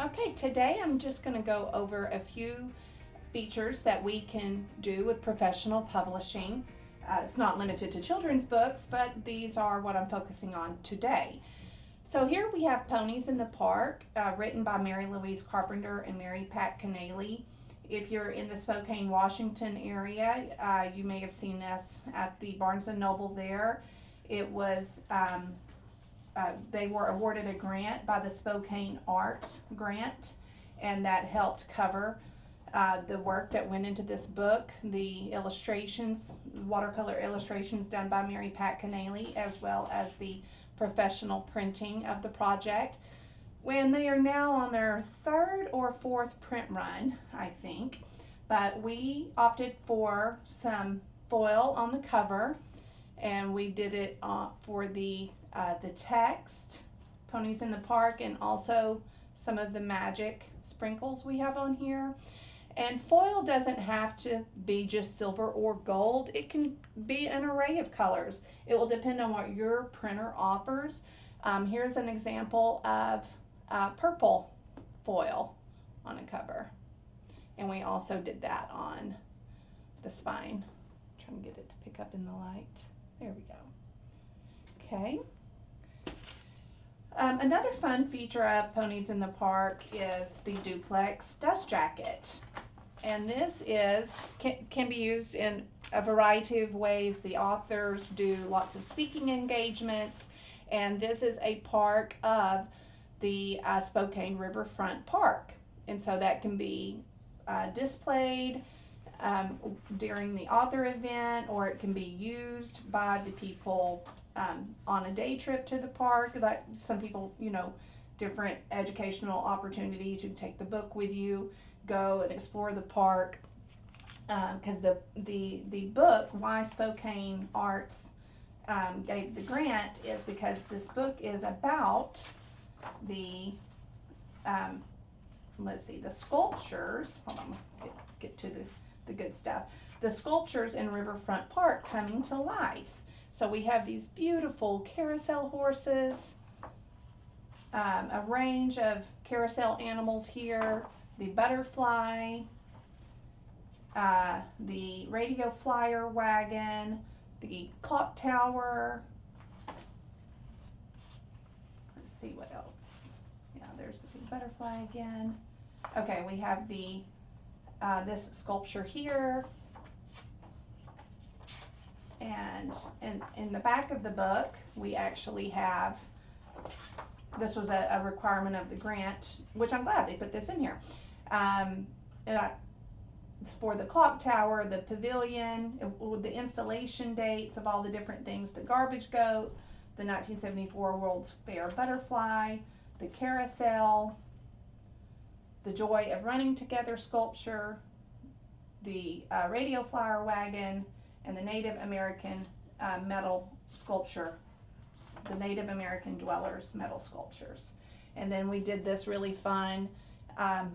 Okay, today I'm just going to go over a few features that we can do with professional publishing. It's not limited to children's books, but these are what I'm focusing on today. So here we have Ponies in the Park, written by Mary Louise Carpenter and Mary Pat Keneally. If you're in the Spokane, Washington area, you may have seen this at the Barnes & Noble there. It was they were awarded a grant by the Spokane Arts Grant, and that helped cover the work that went into this book, the illustrations, watercolor illustrations done by Mary Pat Keneally, as well as the professional printing of the project. When they are now on their third or fourth print run, I think, but we opted for some foil on the cover, and we did it for the text, Ponies in the Park, and also some of the magic sprinkles we have on here. And foil doesn't have to be just silver or gold. It can be an array of colors. It will depend on what your printer offers. Here's an example of purple foil on a cover. And we also did that on the spine. I'm trying to get it to pick up in the light. There we go. Okay. Another fun feature of Ponies in the Park is the duplex dust jacket. And this can be used in a variety of ways. The authors do lots of speaking engagements, and this is a part of the Spokane Riverfront Park. And so that can be displayed during the author event, or it can be used by the people on a day trip to the park. Like some people, different educational opportunities. You can take the book with you, go and explore the park, because the book, why Spokane Arts gave the grant, is because this book is about the let's see, the sculptures. Hold on, get to the good stuff. The sculptures in Riverfront Park coming to life. So we have these beautiful carousel horses, a range of carousel animals here, the butterfly, the radio flyer wagon, the clock tower. Let's see what else. Yeah, there's the big butterfly again. Okay, we have the this sculpture here. And in the back of the book, we actually have, this was a requirement of the grant, which I'm glad they put this in here. For the clock tower, the pavilion, the installation dates of all the different things, the garbage goat, the 1974 World's Fair butterfly, the carousel, the Joy of Running Together sculpture, the radio flyer wagon, and the Native American metal sculpture, the Native American dwellers metal sculptures. And then we did this really fun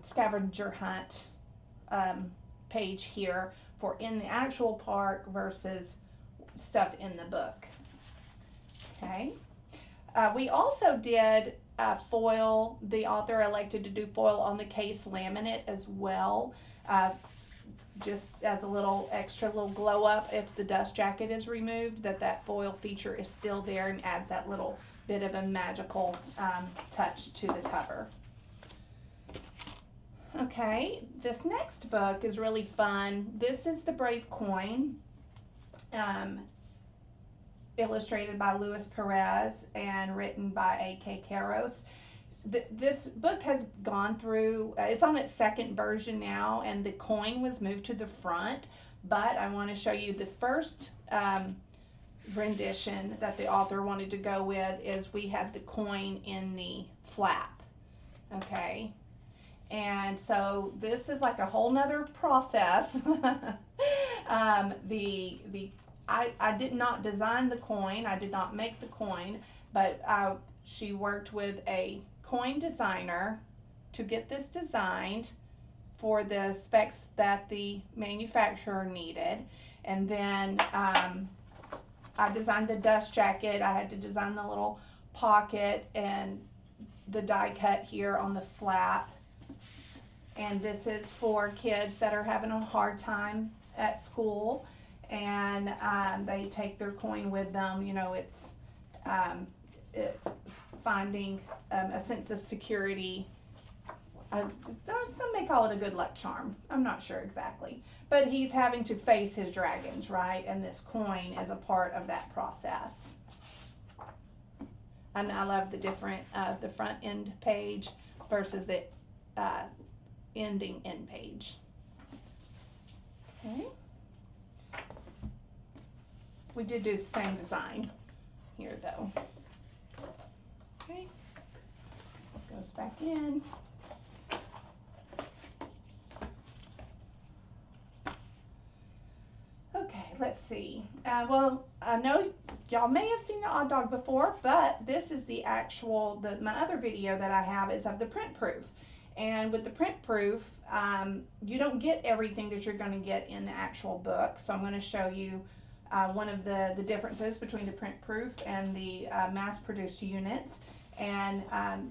scavenger hunt page here for in the actual park versus stuff in the book. Okay. We also did foil. The author elected to do foil on the case laminate as well, just as a little extra little glow up if the dust jacket is removed, that foil feature is still there and adds that little bit of a magical touch to the cover. Okay, this next book is really fun. This is The Brave Coin, illustrated by Luis Perez and written by A.K. Karros. This book has gone through, it's on its second version now, and the coin was moved to the front, but I want to show you the first rendition that the author wanted to go with is we had the coin in the flap. Okay, and so this is like a whole nother process. I did not design the coin, I did not make the coin, but she worked with a coin designer to get this designed for the specs that the manufacturer needed. And then I designed the dust jacket. I had to design the little pocket and the die cut here on the flap. and this is for kids that are having a hard time at school, and they take their coin with them. You know, it's finding a sense of security. Some may call it a good luck charm. I'm not sure exactly. But he's having to face his dragons, right? And this coin is a part of that process. And I love the different, the front end page versus the ending end page. Okay. We did do the same design here though. Okay. Goes back in. Okay, let's see. Well, I know y'all may have seen the odd dog before, but this is the actual, my other video that I have is of the print proof. And with the print proof, you don't get everything that you're going to get in the actual book. So I'm going to show you one of the differences between the print proof and the mass-produced units. And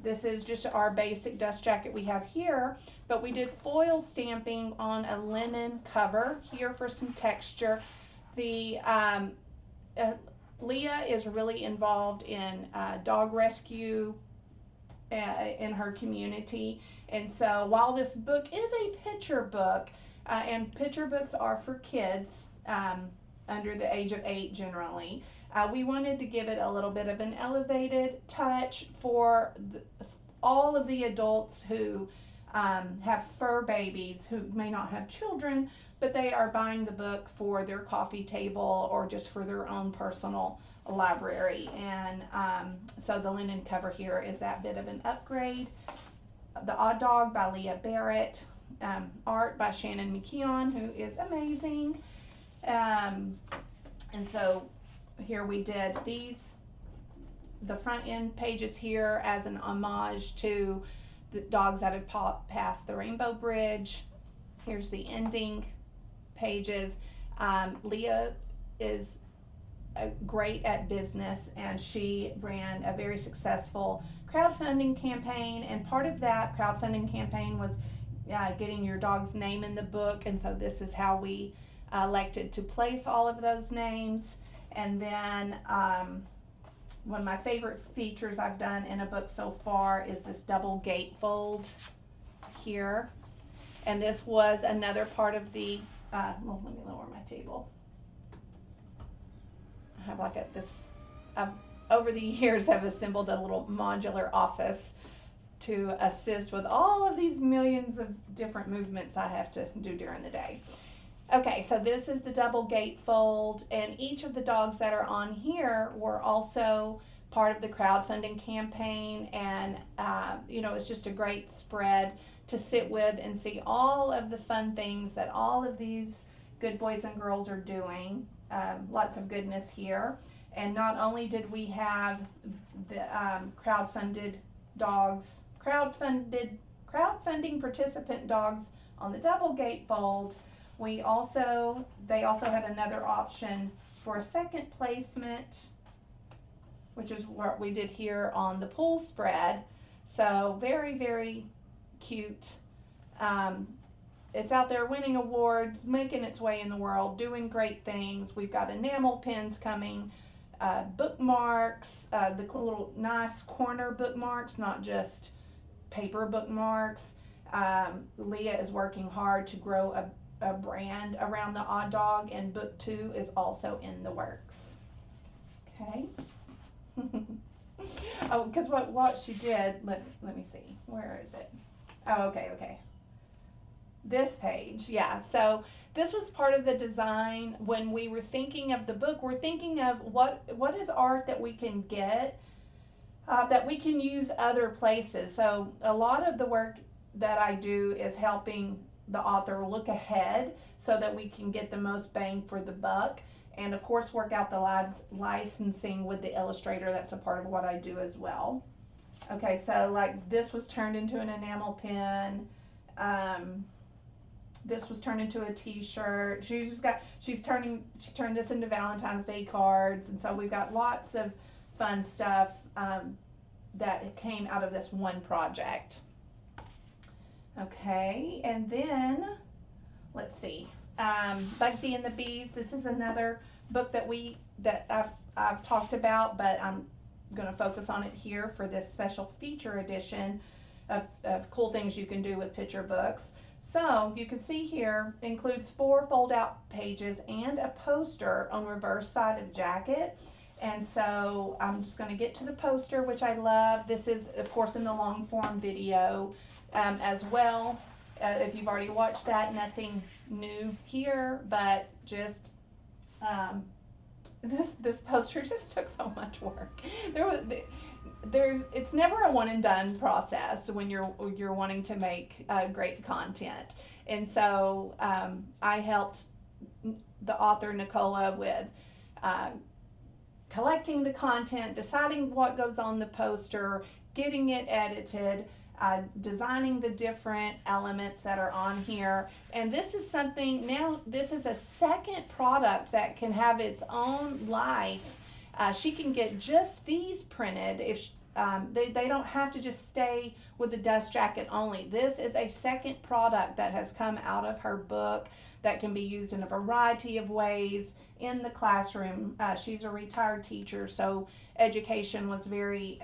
this is just our basic dust jacket we have here, but we did foil stamping on a linen cover here for some texture. The Leah is really involved in dog rescue in her community, and so while this book is a picture book, and picture books are for kids under the age of 8 generally, we wanted to give it a little bit of an elevated touch for all of the adults who have fur babies who may not have children, but they are buying the book for their coffee table or just for their own personal library. And so the linen cover here is that bit of an upgrade. The Odd Dog by Leah Barrett, art by Shannon McKeon, who is amazing. And so here we did the front end pages here as an homage to the dogs that have passed the Rainbow Bridge. Here's the ending pages. Leah is great at business, and she ran a very successful crowdfunding campaign, and part of that crowdfunding campaign was getting your dog's name in the book, and so this is how we elected to place all of those names. And then one of my favorite features I've done in a book so far is this double gatefold here. And this was another part of the, well, let me lower my table. I have like over the years I've assembled a little modular office to assist with all of these millions of different movements I have to do during the day. Okay, so this is the double gatefold, and each of the dogs that are on here were also part of the crowdfunding campaign, and you know, it's just a great spread to sit with and see all of the fun things that all of these good boys and girls are doing. Lots of goodness here. And not only did we have the crowdfunding participant dogs on the double gatefold, they also had another option for a second placement, which is what we did here on the pool spread. So very, very cute. It's out there winning awards, making its way in the world, doing great things. We've got enamel pins coming, bookmarks, the little nice corner bookmarks, not just paper bookmarks. Leah is working hard to grow a brand around the Odd Dog, and book 2 is also in the works. Okay. Oh, because what she did, let me see, where is it? Oh, okay. This page, yeah. So this was part of the design when we were thinking of the book. We're thinking of what is art that we can get that we can use other places. So a lot of the work that I do is helping the author look ahead so that we can get the most bang for the buck, and of course work out the licensing with the illustrator. That's a part of what I do as well. Okay, so like this was turned into an enamel pin. This was turned into a t-shirt. She turned this into Valentine's Day cards, and so we've got lots of fun stuff that came out of this one project. Okay, and then let's see, Bugsy and the Bees. This is another book that I've talked about, but I'm going to focus on it here for this special feature edition of cool things you can do with picture books. So you can see here includes 4 fold out pages and a poster on reverse side of jacket. And so I'm just going to get to the poster, which I love. This is, of course, in the long form video as well. If you've already watched that, nothing new here, but just this poster just took so much work. It's never a one and done process when you're wanting to make great content. And so I helped the author Nicola with collecting the content, deciding what goes on the poster, getting it edited, designing the different elements that are on here. And this is something, now this is a second product that can have its own life. She can get just these printed if they don't have to just stay with the dust jacket only. This is a second product that has come out of her book that can be used in a variety of ways in the classroom. She's a retired teacher, so education was very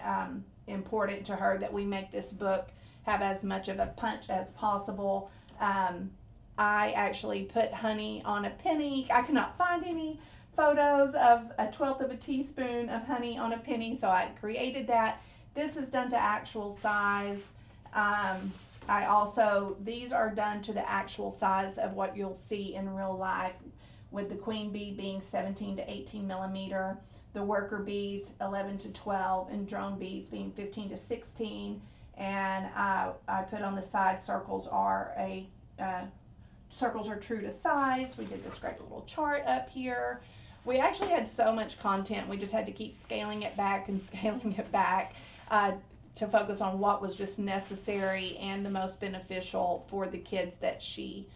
important to her, that we make this book have as much of a punch as possible. I actually put honey on a penny. I could not find any photos of a 1/12 of a teaspoon of honey on a penny, so I created that. This is done to actual size. These are done to the actual size of what you'll see in real life, with the queen bee being 17 to 18 millimeter, the worker bees 11 to 12, and drone bees being 15 to 16. And I put on the side circles circles are true to size. We did this great little chart up here. We actually had so much content, we just had to keep scaling it back and scaling it back to focus on what was just necessary and the most beneficial for the kids that she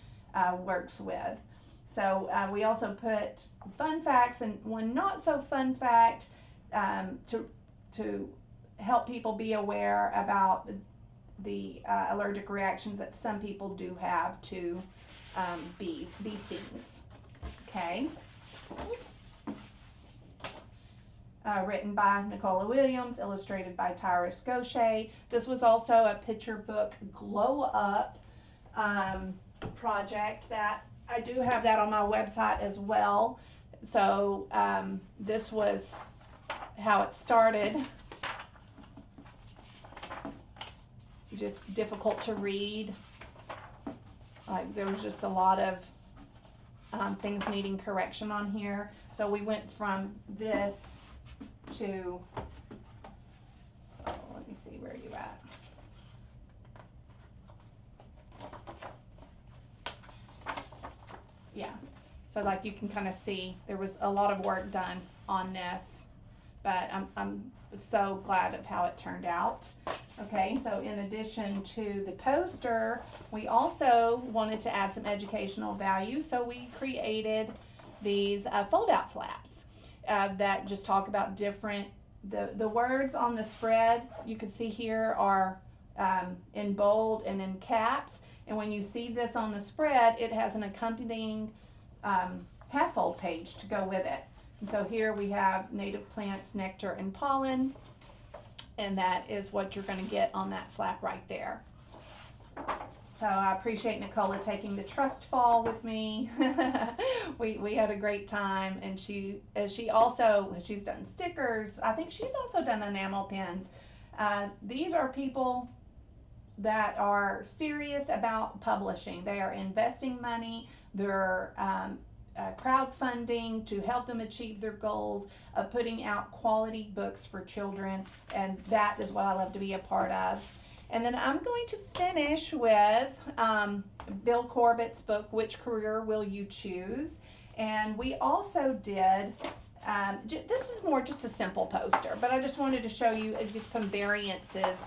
works with. So we also put fun facts and one not so fun fact to help people be aware about the allergic reactions that some people do have to bee stings. Okay. Written by Nicola Williams, illustrated by Tyrus Gaucher. This was also a picture book glow up project that I do have that on my website as well. So this was how it started. Just difficult to read. There was just a lot of things needing correction on here. So we went from this to, let me see, where are you at? Yeah, so like you can kind of see there was a lot of work done on this, but I'm so glad of how it turned out. Okay, so in addition to the poster, we also wanted to add some educational value, so we created these fold-out flaps that just talk about different, the words on the spread you can see here are in bold and in caps, and when you see this on the spread, it has an accompanying half-fold page to go with it. And so here we have native plants, nectar, and pollen, and that is what you're going to get on that flap right there. So I appreciate Nicola taking the trust fall with me. we had a great time, and she's done stickers. I think she's also done enamel pins. These are people that are serious about publishing. They are investing money. They're crowdfunding to help them achieve their goals of putting out quality books for children, and that is what I love to be a part of. And then I'm going to finish with Bill Corbett's book, Which Career Will You Choose? And we also did, this is more just a simple poster, but I just wanted to show you some variances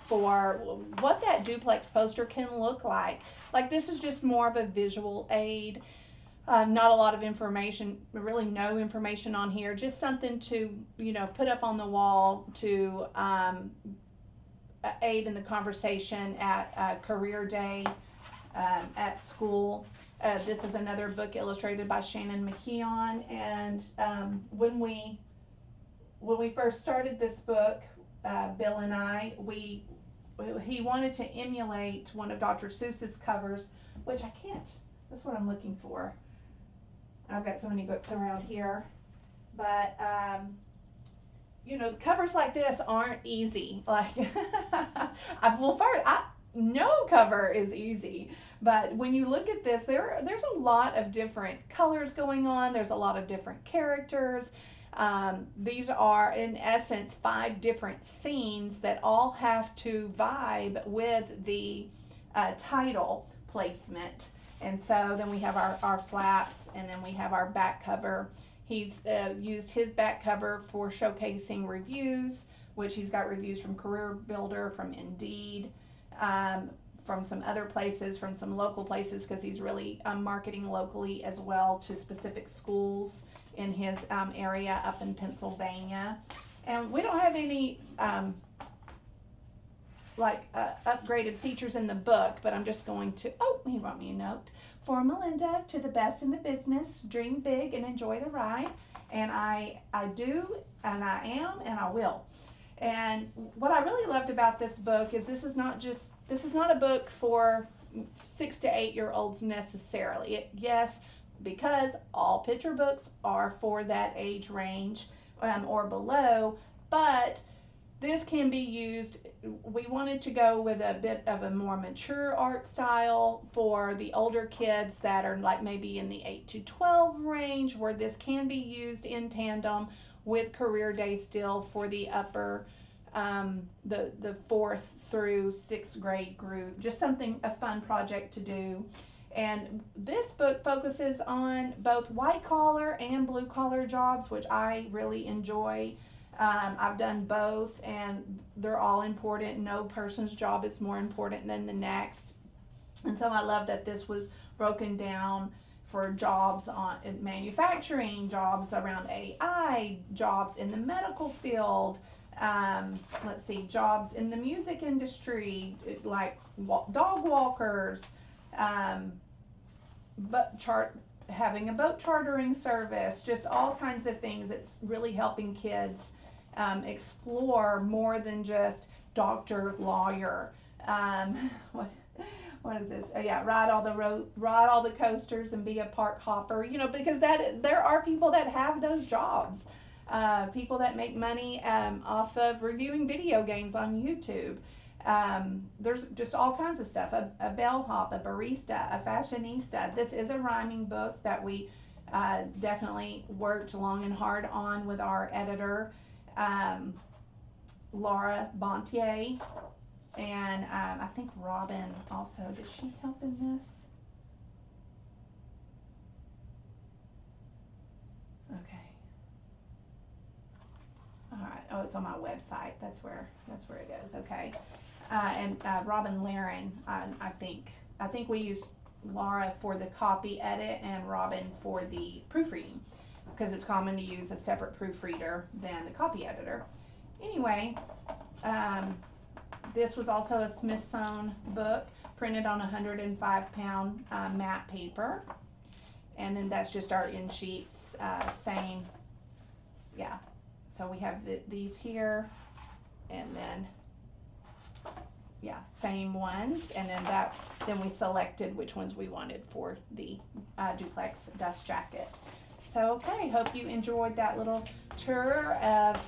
for what that duplex poster can look like. Like, this is just more of a visual aid. Not a lot of information, really no information on here, just something to, put up on the wall to aid in the conversation at career day at school. This is another book illustrated by Shannon McKeon, and when we first started this book, Bill and I, he wanted to emulate one of Dr. Seuss's covers, which I can't. That's what I'm looking for. I've got so many books around here, but you know, covers like this aren't easy. Like, no cover is easy, but when you look at this, there's a lot of different colors going on. There's a lot of different characters. These are, in essence, 5 different scenes that all have to vibe with the title placement. And so then we have our flaps, and then we have our back cover. He's used his back cover for showcasing reviews, which he's got reviews from Career Builder, from Indeed, from some other places, from some local places, because he's really marketing locally as well to specific schools in his area up in Pennsylvania. And we don't have any upgraded features in the book, but I'm just going to, he wrote me a note. For Melinda, to the best in the business, dream big and enjoy the ride. And I do, and I am, and I will. And what I really loved about this book is this is not a book for 6 to 8 year olds necessarily. Yes, because all picture books are for that age range or below, but this can be used. We wanted to go with a bit of a more mature art style for the older kids that are like maybe in the 8 to 12 range, where this can be used in tandem with Career Day still for the upper, the 4th through 6th grade group. Just a fun project to do. And this book focuses on both white collar and blue collar jobs, which I really enjoy. I've done both, and they're all important. No person's job is more important than the next. And so I love that this was broken down for jobs in manufacturing, jobs around AI, jobs in the medical field, jobs in the music industry, like dog walkers, having a boat chartering service, just all kinds of things. It's really helping kids explore more than just doctor, lawyer. What is this? Oh yeah, ride all the coasters and be a park hopper. You know, because there are people that have those jobs. People that make money off of reviewing video games on YouTube. There's just all kinds of stuff. A bellhop, a barista, a fashionista. This is a rhyming book that we definitely worked long and hard on with our editor, Laura Bontier, and I think Robin also. Did she help in this? Okay. All right. Oh, it's on my website. That's where it is. Okay. And Robin Laren, I think we used Laura for the copy edit and Robin for the proofreading, because it's common to use a separate proofreader than the copy editor. Anyway, this was also a Smithsonian book printed on 105-pound matte paper, and then that's just our in sheets. Same, yeah. So we have these here, and then yeah, same ones, and then we selected which ones we wanted for the duplex dust jacket. So okay, hope you enjoyed that little tour of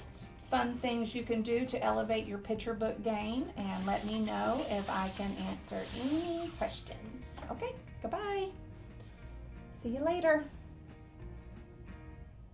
fun things you can do to elevate your picture book game, and let me know if I can answer any questions. Okay, goodbye. See you later.